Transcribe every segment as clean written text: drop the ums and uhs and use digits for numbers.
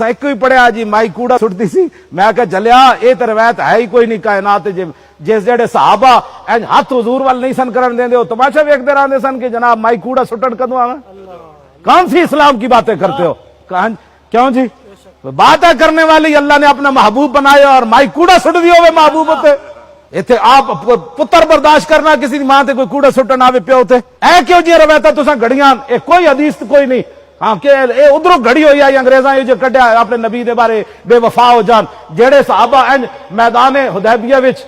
ایک ہی پڑھیا جی مائی کوڑا سٹتی سی، میں کہ جلیا یہ تو روایت ہے ہی کوئی نہیں کائنات جس جڑے صحابہ انج ہاتھ حضور وال نہیں سن کرن دیندے، وہ تماشا ویکھدے رہندے سن کہ جناب مائی کوڑا سٹن کدوں آویں؟ کون سی اسلام کی باتیں کرتے ہو؟ کیوں جی؟ باتیں کرنے والی اللہ نے اپنا محبوب بنایا اور مائی کوڑا سٹ دی ہوئے محبوب ہوتے اتنے آپ پتر برداشت کرنا کسی دی ماں تے کوئی کوڑا سٹن آوے پیو تے اے کیوں جی روایتاں تساں گھڑیاں اے کوئی حدیث کوئی نہیں ہاں کہ اے ادھروں گھڑی ہوئی آئی انگریزاں یہ جو کڈیا اپنے نبی دے بارے بے وفا ہو جان جڑے صحابہ انج میدان حدیبیہ وچ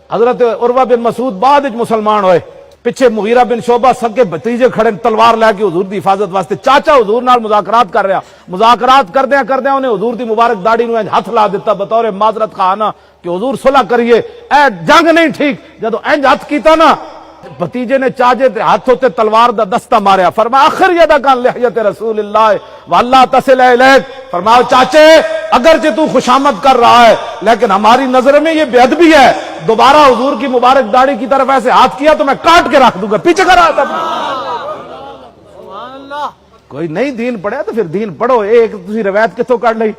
حضرت عروہ بن مسعود بعد وچ مسلمان ہوئے، پیچھے مغیرہ بن شعبہ سکے بھتیجے کھڑے تلوار لے کے حضور دی حفاظت واسطے، چاچا حضور نال مذاکرات کر رہا، مذاکرات کردیاں انہیں حضور دی مبارک داڑھی نو ہاتھ لا دیتا بطور معذرت خواہاں کہ حضور صلح کریے، اے جنگ نہیں ٹھیک، جدو انج ہاتھ کیتا نا بھتیجے نے چاچے تے ہاتھ ہوتے تلوار دا دستہ ماریا، فرمایا آخر یدک عن لحیۃ رسول اللہ واللہ تصل الیک، فرمایا چاچے اگرچہ تو خوشامد کر رہا ہے لیکن ہماری نظر میں یہ بے ادبی ہے، دوبارہ حضور کی مبارک داڑھی کی طرف ایسے ہاتھ کیا تو میں کاٹ کے رکھ دوں گا، پیچھے کر رہا تھا۔ کوئی نہیں دین پڑھیا تو پھر دین پڑھو، ایک تسی روایت کتوں کر لئی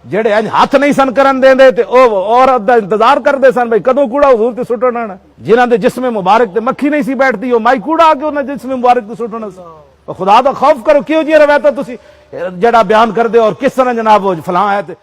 جڑے انج ہاتھ نہیں سن کرن دیندے تے او اور انتظار کردے سن بھئی کدوں کوڑا حضور تے سٹنا ہے، جنہاں دے جسم مبارک تے مکھی نہیں سی بیٹھتی او مائی کوڑا آ کے انہاں جسم مبارک تے سٹنا سی۔ خدا دا خوف کرو، کیوں جی روایتاں تسی جڑا بیان کردے اور کس طرح جناب فلاں ہے تے